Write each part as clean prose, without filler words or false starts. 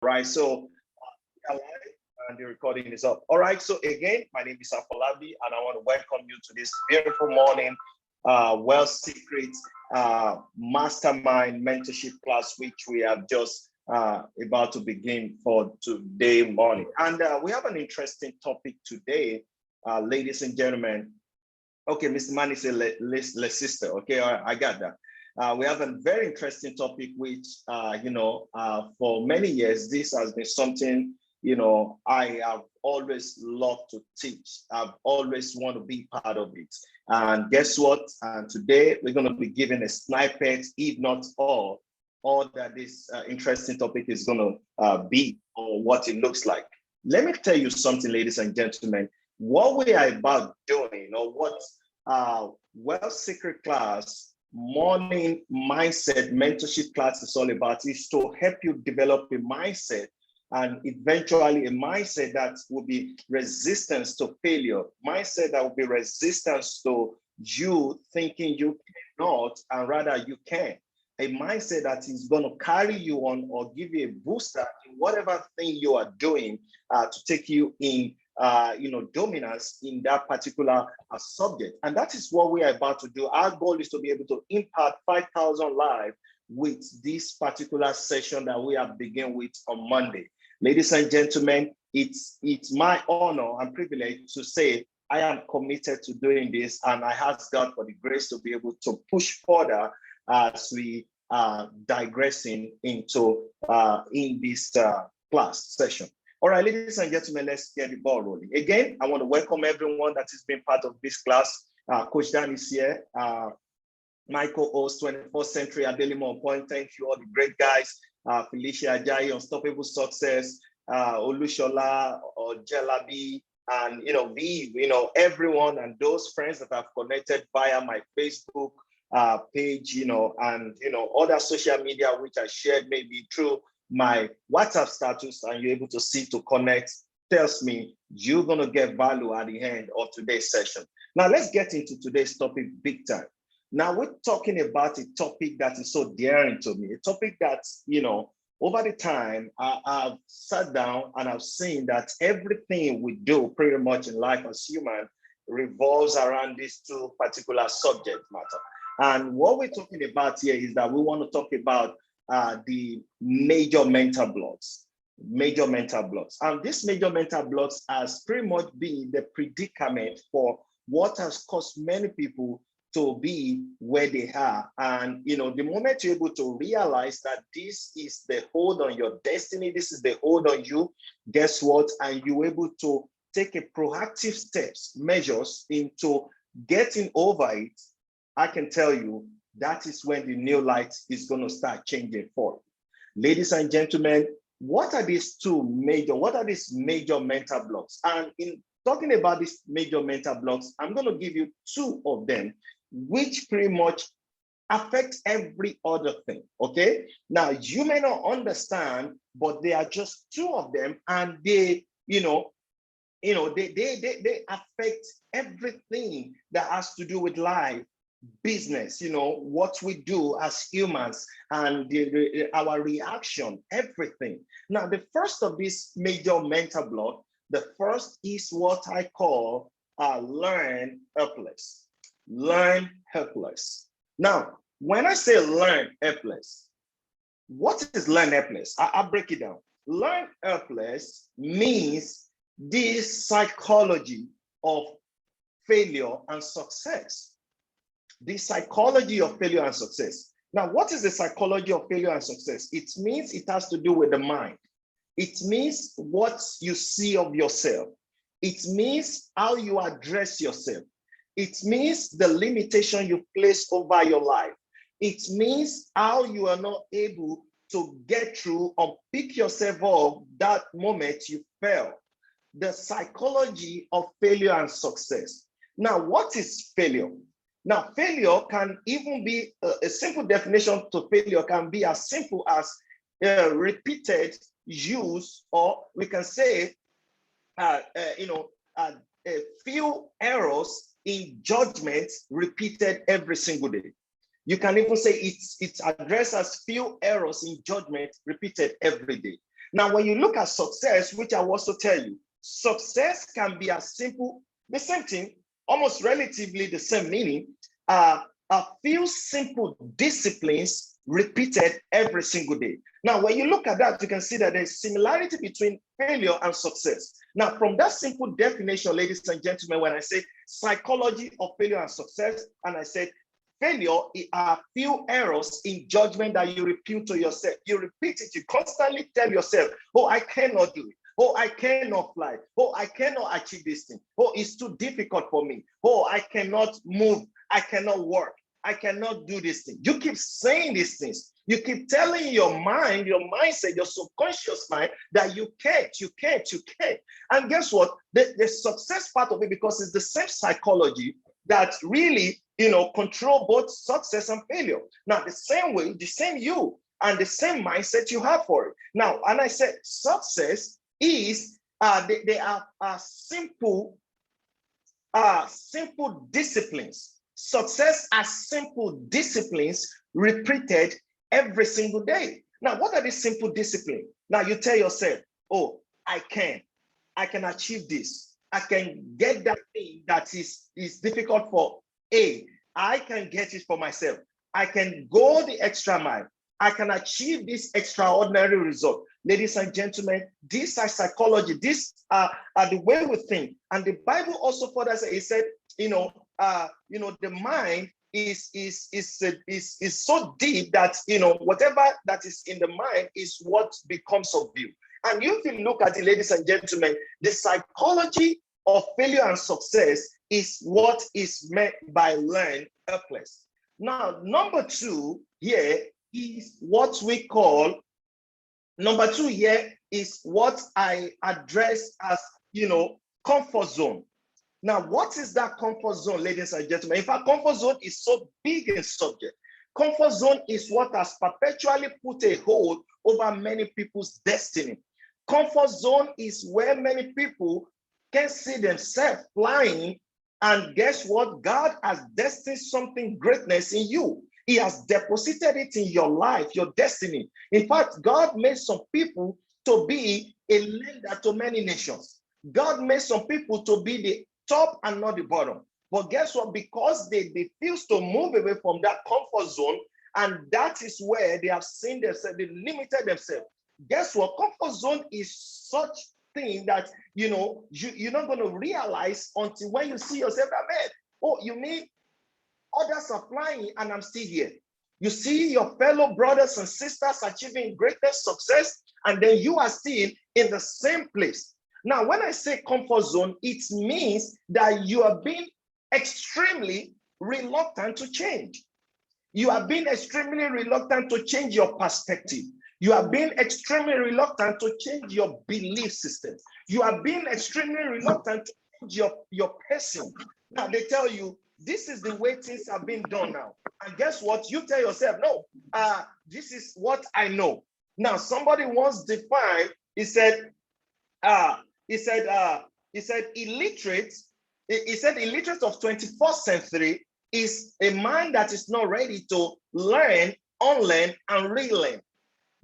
Right, so we are live and the recording is up. All right, so again, my name is Afolabi and I want to welcome you to this beautiful morning Wealth Secrets Mastermind Mentorship class, which we have just about to begin for today morning. And we have an interesting topic today, ladies and gentlemen. Okay, Mr. Mani said, let's sister. Okay, all right, I got that. We have a very interesting topic, which, for many years, this has been something, I have always loved to teach. I've always want to be part of it. And guess what? And today we're going to be giving a snippet, if not all that this interesting topic is going to be or what it looks like. Let me tell you something, ladies and gentlemen. What we are about doing, or what Wealth Secret class morning mindset mentorship class is all about, is to help you develop a mindset and eventually a mindset that will be resistance to failure, mindset that will be resistance to you thinking you cannot and rather you can, a mindset that is going to carry you on or give you a booster in whatever thing you are doing to take you in dominance in that particular subject. And that is what we are about to do. Our goal is to be able to impact 5,000 lives with this particular session that we have begun with on Monday. Ladies and gentlemen, it's my honor and privilege to say I am committed to doing this, and I ask God for the grace to be able to push further as we are digressing into in this class session. All right, ladies and gentlemen, let's get the ball rolling. Again, I want to welcome everyone that has been part of this class. Coach Dan is here. Michael O's 21st Century Adelimo Point. Thank you, all the great guys. Felicia Ajayi, Unstoppable Success, Olushola, or Jelabi, and V, everyone and those friends that have connected via my Facebook page, and other social media which I shared maybe through my WhatsApp status, and you're able to see to connect, tells me you're going to get value at the end of today's session. Now, let's get into today's topic big time. Now, we're talking about a topic that is so daring to me, a topic that, over the time, I've sat down and I've seen that everything we do pretty much in life as human revolves around these two particular subject matter. And what we're talking about here is that we want to talk about the major mental blocks. And this major mental blocks has pretty much been the predicament for what has caused many people to be where they are. And the moment you're able to realize that this is the hold on your destiny, this is the hold on you, guess what? And you're able to take a proactive steps, measures into getting over it, I can tell you that is when the new light is going to start changing for you. Ladies and gentlemen, what are these major mental blocks? And in talking about these major mental blocks, I'm going to give you two of them, which pretty much affect every other thing. Okay. Now, you may not understand, but there are just two of them, and they affect everything that has to do with life, business, what we do as humans, and our reaction, everything. Now, the first of this major mental block, the first is what I call learn helpless. Learn helpless. Now, when I say learn helpless, what is learn helpless? I'll break it down. Learn helpless means this psychology of failure and success. The psychology of failure and success. Now, what is the psychology of failure and success? It means it has to do with the mind. It means what you see of yourself. It means how you address yourself. It means the limitation you place over your life. It means how you are not able to get through or pick yourself up that moment you fail. The psychology of failure and success. Now, what is failure? Now, failure can even be a simple definition to failure can be as simple as repeated use, or we can say, a few errors in judgment repeated every single day. You can even say it's addressed as few errors in judgment repeated every day. Now, when you look at success, which I will also tell you, success can be as simple, the same thing, almost relatively the same meaning, a few simple disciplines repeated every single day. Now, when you look at that, you can see that there's similarity between failure and success. Now, from that simple definition, ladies and gentlemen, when I say psychology of failure and success, and I said failure are few errors in judgment that you repeat to yourself. You repeat it, you constantly tell yourself, oh, I cannot do it. Oh, I cannot fly. Oh, I cannot achieve this thing. Oh, it's too difficult for me. Oh, I cannot move. I cannot work. I cannot do this thing. You keep saying these things. You keep telling your mind, your mindset, your subconscious mind that you can't. And guess what? The success part of it, because it's the same psychology that really, control both success and failure. Now, the same way, the same you and the same mindset you have for it. Now, and I said success is they are simple disciplines. Success are simple disciplines repeated every single day. Now, what are these simple disciplines? Now, you tell yourself, oh, I can achieve this. I can get that thing that is difficult for A. I can get it for myself. I can go the extra mile. I can achieve this extraordinary result. Ladies and gentlemen, these are psychology. These are the way we think. And the Bible also further says, it said, the mind is so deep that, whatever that is in the mind is what becomes of you. And if you look at it, ladies and gentlemen, the psychology of failure and success is what is meant by learn helpless. Now, number two here is what we call, number two here is what I address as, comfort zone. Now, what is that comfort zone, ladies and gentlemen? In fact, comfort zone is so big a subject. Comfort zone is what has perpetually put a hold over many people's destiny. Comfort zone is where many people can see themselves flying, and guess what? God has destined something greatness in you. He has deposited it in your life, your destiny. In fact, God made some people to be a lender to many nations. God made some people to be the top and not the bottom. But guess what? Because they refuse to move away from that comfort zone, and that is where they have seen themselves, they limited themselves. Guess what? Comfort zone is such thing that, you're not going to realize until when you see yourself that, man, oh, you mean others are flying and I'm still here. You see your fellow brothers and sisters achieving greater success, and then you are still in the same place. Now, when I say comfort zone, it means that you are being extremely reluctant to change. You are being extremely reluctant to change your perspective. You are being extremely reluctant to change your belief system. You are being extremely reluctant to change your person. Now, they tell you, this is the way things have been done now. And guess what? You tell yourself, no, this is what I know. Now, somebody once defined, he said illiterate of 21st century is a man that is not ready to learn, unlearn, and relearn.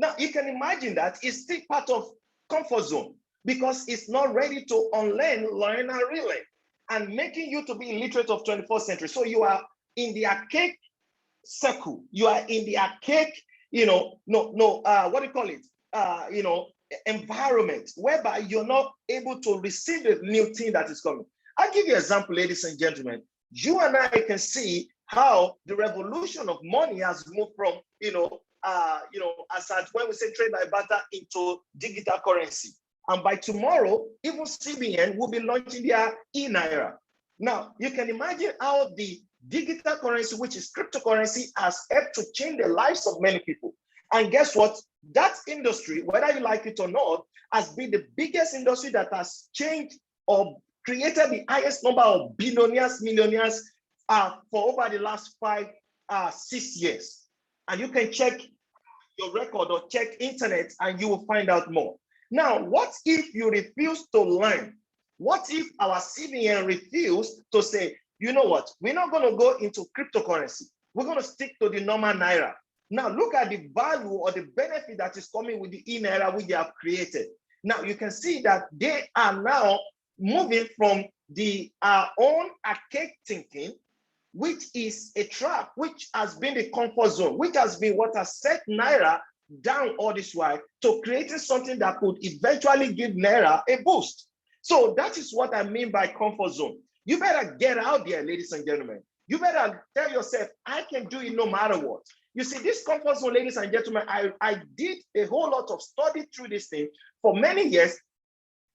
Now, you can imagine that it's still part of comfort zone because it's not ready to unlearn, learn, and relearn, and making you to be illiterate of 21st century. So you are in the archaic circle. You are in the archaic, what do you call it? Environment whereby you're not able to receive the new thing that is coming. I'll give you an example, ladies and gentlemen. You and I can see how the revolution of money has moved from, as at when we say trade by barter into digital currency. And by tomorrow, even CBN will be launching their e-Naira. Now, you can imagine how the digital currency, which is cryptocurrency, has helped to change the lives of many people. And guess what? That industry, whether you like it or not, has been the biggest industry that has changed or created the highest number of billionaires, millionaires for over the last 6 years. And you can check your record or check internet and you will find out more. Now, what if you refuse to learn? What if our CBN refused to say, you know what, we're not going to go into cryptocurrency. We're going to stick to the normal Naira. Now look at the value or the benefit that is coming with the in era which they have created. Now you can see that they are now moving from the own archaic thinking, which is a trap, which has been the comfort zone, which has been what has set Naira down all this while, to creating something that could eventually give Naira a boost. So that is what I mean by comfort zone. You better get out there, ladies and gentlemen. You better tell yourself, I can do it no matter what. You see, this comfort zone, ladies and gentlemen, I did a whole lot of study through this thing for many years.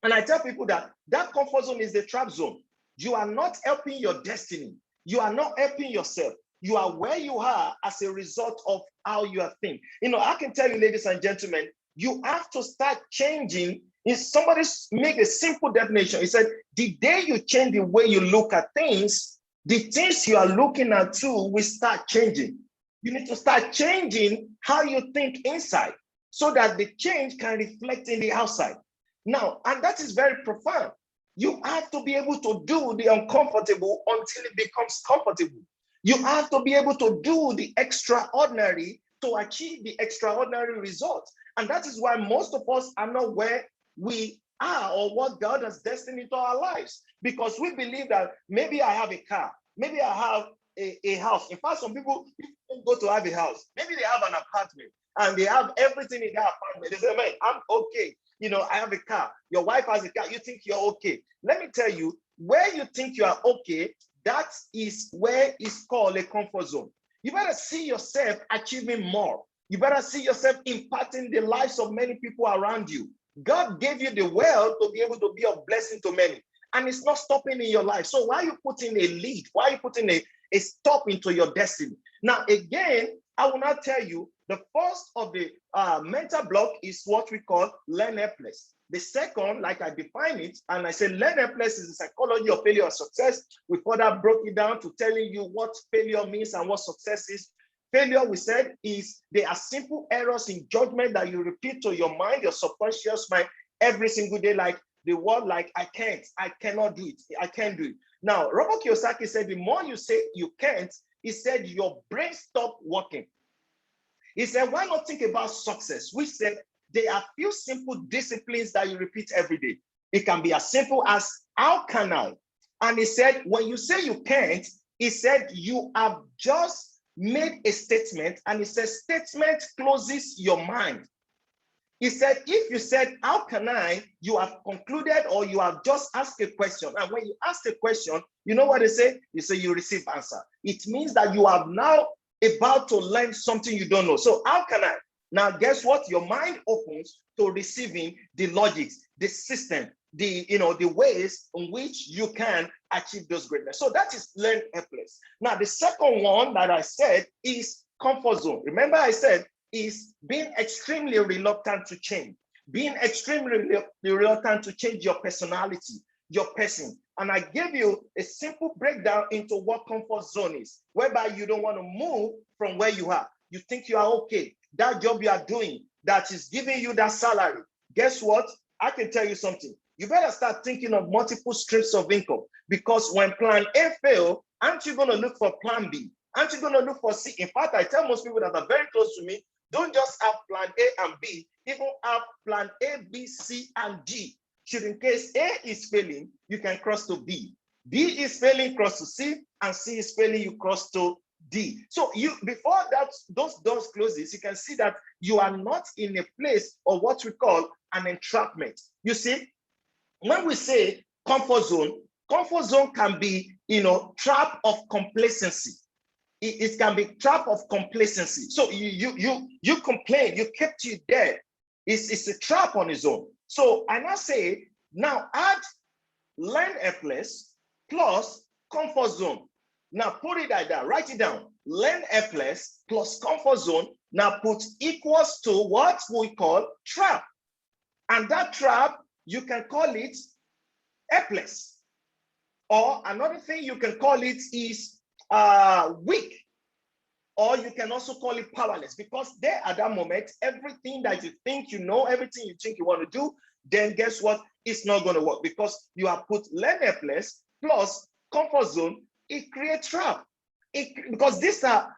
And I tell people that that comfort zone is the trap zone. You are not helping your destiny. You are not helping yourself. You are where you are as a result of how you are thinking. You know, I can tell you, ladies and gentlemen, you have to start changing. If somebody make a simple definition, he said, the day you change the way you look at things, the things you are looking at too will start changing. You need to start changing how you think inside so that the change can reflect in the outside. Now, and that is very profound. You have to be able to do the uncomfortable until it becomes comfortable. You have to be able to do the extraordinary to achieve the extraordinary results. And that is why most of us are not where we are or what God has destined into our lives. Because we believe that maybe I have a car, maybe I have a house. In fact, some people don't go to have a house. Maybe they have an apartment and they have everything in their apartment. They say, man, I'm okay. You know, I have a car. Your wife has a car. You think you're okay. Let me tell you, where you think you are okay, that is where it's called a comfort zone. You better see yourself achieving more. You better see yourself impacting the lives of many people around you. God gave you the wealth to be able to be a blessing to many. And it's not stopping in your life. So why are you putting a lead? Why are you putting a stop into your destiny? Now, again, I will not tell you, the first of the mental block is what we call learn helpless. The second, like I define it, and I say learn helpless is the psychology of failure or success. We further broke it down to telling you what failure means and what success is. Failure, we said, is they are simple errors in judgment that you repeat to your mind, your subconscious mind, every single day, like the word like I can't, I cannot do it, I can't do it. Now, Robert Kiyosaki said the more you say you can't, he said your brain stopped working. He said, why not think about success? We said there are few simple disciplines that you repeat every day. It can be as simple as, how can I? And he said, when you say you can't, he said, you have just made a statement, and he says, statement closes your mind. He said, if you said, how can I, you have concluded or you have just asked a question. And when you ask a question, you know what they say? You say you receive answer. It means that you have now about to learn something you don't know. So how can I? Now, guess what? Your mind opens to receiving the logics, the system, the ways in which you can achieve those greatness. So that is learn helpless. Now, the second one that I said is comfort zone. Remember I said is being extremely reluctant to change, being extremely reluctant to change your personality, your person. And I gave you a simple breakdown into what comfort zone is, whereby you don't want to move from where you are. You think you are okay. That job you are doing that is giving you that salary. Guess what? I can tell you something. You better start thinking of multiple streams of income, because when plan A fails, aren't you going to look for plan B? Aren't you going to look for C? In fact, I tell most people that are very close to me, don't just have plan A and B, even have plan A, B, C, and D. Should in case A is failing, you can cross to B. B is failing, cross to C, and C is failing, you cross to D. So you, before that, those doors closes, you can see that you are not in a place of what we call an entrapment. You see, when we say comfort zone can be, trap of complacency. It can be trap of complacency. So you complain, you kept you there. It's a trap on its own. So I now say, now add learn helpless plus comfort zone. Now put it like that, write it down. Learn helpless plus comfort zone. Now put equals to what we call trap. And that trap, you can call it helpless. Or another thing you can call it is weak. Or you can also call it powerless, because there at that moment, everything that you think you know, everything you think you want to do, then guess what? It's not going to work, because you have put learn helpless plus comfort zone. It creates trap. Because these are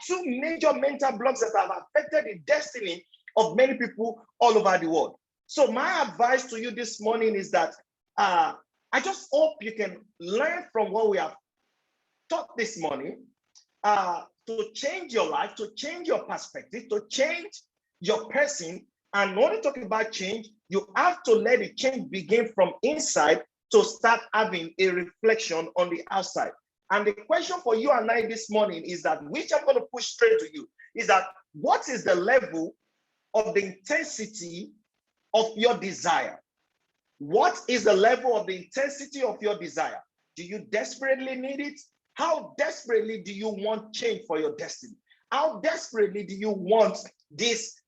two major mental blocks that have affected the destiny of many people all over the world. So my advice to you this morning is that I just hope you can learn from what we have taught this morning to change your life, to change your perspective, to change your person. And when you talk about change, you have to let the change begin from inside to start having a reflection on the outside. And the question for you and I this morning is that, which I'm going to push straight to you, is that what is the level of the intensity of your desire? What is the level of the intensity of your desire? Do you desperately need it? How desperately do you want change for your destiny? How desperately do you want these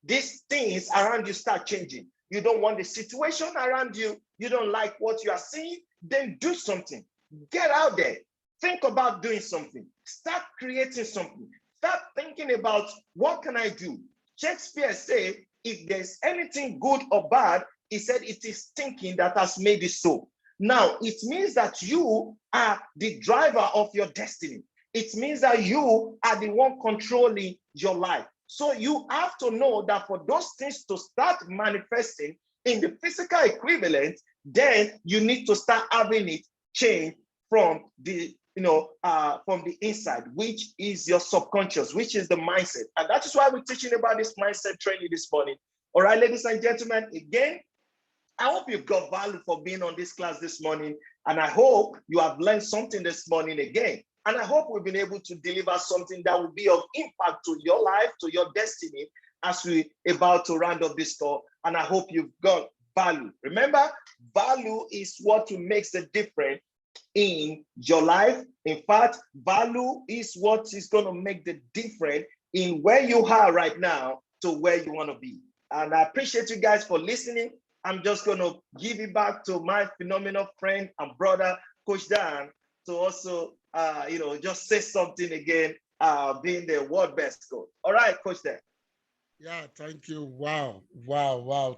things around you start changing? You don't want the situation around you. You don't like what you are seeing. Then do something. Get out there. Think about doing something. Start creating something. Start thinking about, what can I do? Shakespeare said, if there's anything good or bad, he said it is thinking that has made it so. Now, it means that you are the driver of your destiny. It means that you are the one controlling your life. So you have to know that for those things to start manifesting in the physical equivalent, then you need to start having it change from the from the inside, which is your subconscious, which is the mindset. And that is why we're teaching about this mindset training this morning. All right, ladies and gentlemen, again, I hope you've got value for being on this class this morning. And I hope you have learned something this morning again. And I hope we've been able to deliver something that will be of impact to your life, to your destiny, as we're about to round up this call. And I hope you've got value. Remember, value is what makes the difference in your life. In fact, value is what is going to make the difference in where you are right now to where you want to be. And I appreciate you guys for listening. I'm just going to give it back to my phenomenal friend and brother, Coach Dan, to also, just say something again, being the world best coach. All right, Coach Dan. Yeah, thank you. Wow.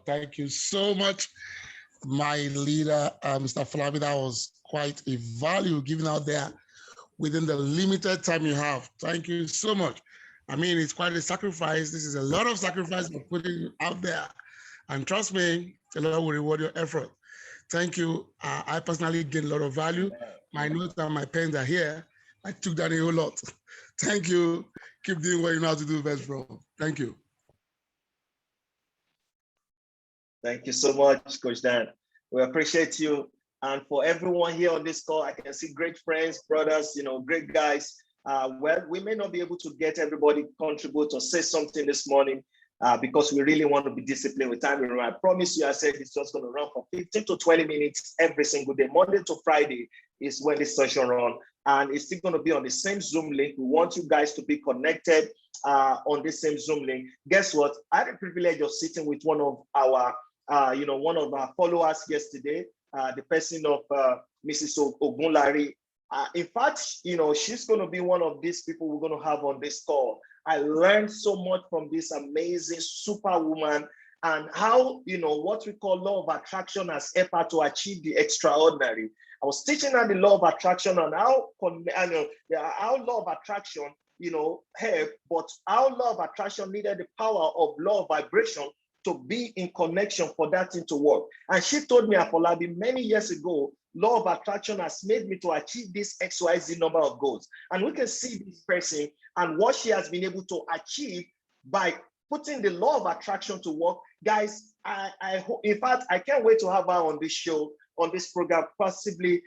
Thank you so much, my leader, Mr. Falabi. That was quite a value given out there within the limited time you have. Thank you so much. I mean, it's quite a sacrifice. This is a lot of sacrifice for putting out there. And trust me, the Lord will reward your effort. Thank you. I personally gained a lot of value. My notes and my pens are here. I took that a whole lot. Thank you. Keep doing what you know how to do best, bro. Thank you. Thank you so much, Coach Dan. We appreciate you. And for everyone here on this call, I can see great friends, brothers, great guys. Well, we may not be able to get everybody contribute or say something this morning because we really want to be disciplined with time. I promise you, I said it's just going to run for 15 to 20 minutes every single day. Monday to Friday is when this session runs. And it's still going to be on the same Zoom link. We want you guys to be connected on this same Zoom link. Guess what? I had the privilege of sitting with one of our one of our followers yesterday, the person of Mrs. Ogunlari. In fact, she's going to be one of these people we're going to have on this call. I learned so much from this amazing superwoman and how, what we call law of attraction has helped her to achieve the extraordinary. I was teaching her the law of attraction and how law of attraction, help, but how law of attraction needed the power of law of vibration to be in connection for that thing to work. And she told me, Afolabi, many years ago, law of attraction has made me to achieve this XYZ number of goals. And we can see this person and what she has been able to achieve by putting the law of attraction to work. Guys, in fact, I can't wait to have her on this show, on this program. Possibly,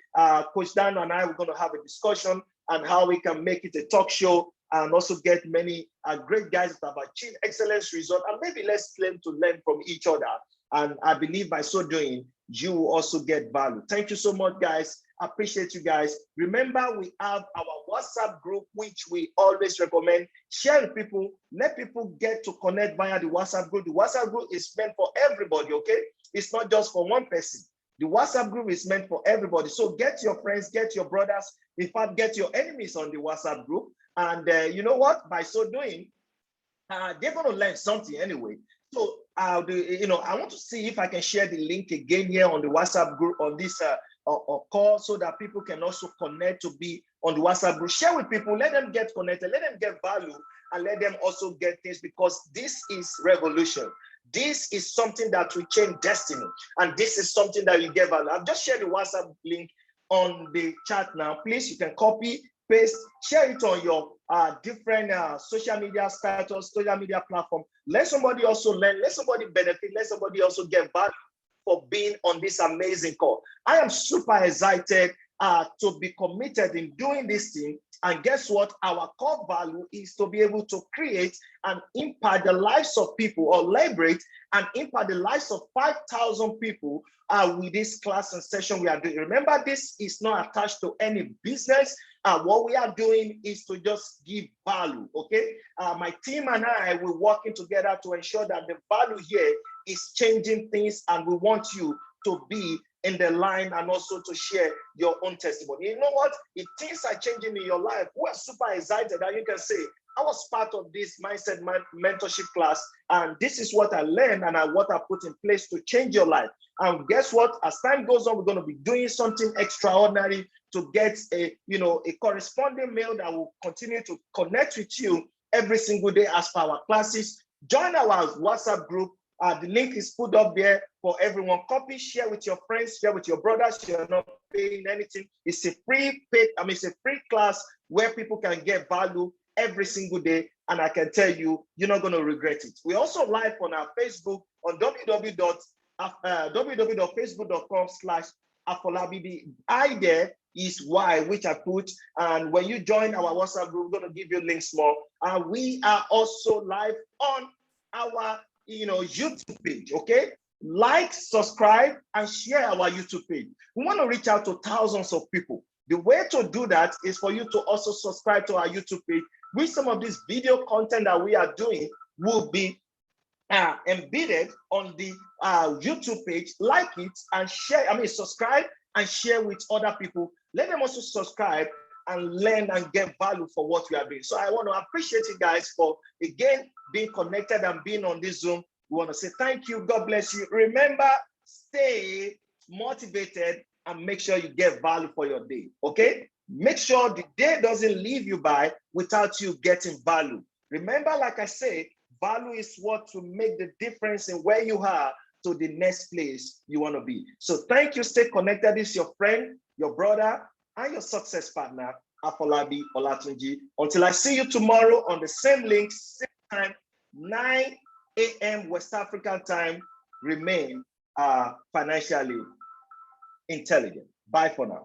Coach Dan and I are going to have a discussion on how we can make it a talk show and also get many great guys that have achieved excellence results. And maybe let's learn to learn from each other. And I believe by so doing, you will also get value. Thank you so much, guys. I appreciate you guys. Remember, we have our WhatsApp group, which we always recommend. Share with people. Let people get to connect via the WhatsApp group. The WhatsApp group is meant for everybody, okay? It's not just for one person. The WhatsApp group is meant for everybody. So get your friends, get your brothers, in fact, get your enemies on the WhatsApp group. And you know what? By so doing, they're going to learn something anyway. So I'll do, I want to see if I can share the link again here on the WhatsApp group on this call, so that people can also connect to be on the WhatsApp group. Share with people, let them get connected, let them get value, and let them also get things, because this is revolution. This is something that will change destiny, and this is something that you get value. I've just shared the WhatsApp link on the chat now. Please, you can copy, paste, share it on your different social media status, social media platform. Let somebody also learn, let somebody benefit, let somebody also get value for being on this amazing call. I am super excited to be committed in doing this thing. And guess what? Our core value is to be able to create and impact the lives of people, or liberate and impact the lives of 5,000 people with this class and session we are doing. Remember, this is not attached to any business. What we are doing is to just give value, okay? My team and I will working together to ensure that the value here is changing things, and we want you to be in the line and also to share your own testimony. You know what? If things are changing in your life, we're super excited that you can say, I was part of this mindset mentorship class, and this is what I learned and what I put in place to change your life. And guess what? As time goes on, we're going to be doing something extraordinary to get a corresponding mail that will continue to connect with you every single day as per our classes. Join our WhatsApp group. The link is put up there for everyone. Copy, share with your friends, share with your brothers. You're not paying anything. It's a free it's a free class where people can get value every single day. And I can tell you, you're not going to regret it. We're also live on our Facebook on www.facebook.com/Afolabi. I there is why, which I put. And when you join our WhatsApp group, we're going to give you links more. We are also live on our YouTube page, okay? Like, subscribe, and share our YouTube page. We want to reach out to thousands of people. The way to do that is for you to also subscribe to our YouTube page, with some of this video content that we are doing will be embedded on the YouTube page. Like it and share, subscribe and share with other people. Let them also subscribe and learn and get value for what we are doing. So I want to appreciate you guys for, again, being connected and being on this Zoom. We want to say thank you. God bless you. Remember, stay motivated and make sure you get value for your day, okay? Make sure the day doesn't leave you by without you getting value. Remember, like I say, value is what will make the difference in where you are to the next place you want to be. So thank you. Stay connected. This is your friend, your brother, and your success partner, Afolabi Olatunji. Until I see you tomorrow on the same link, same time, 9 a.m. West African time, remain financially intelligent. Bye for now.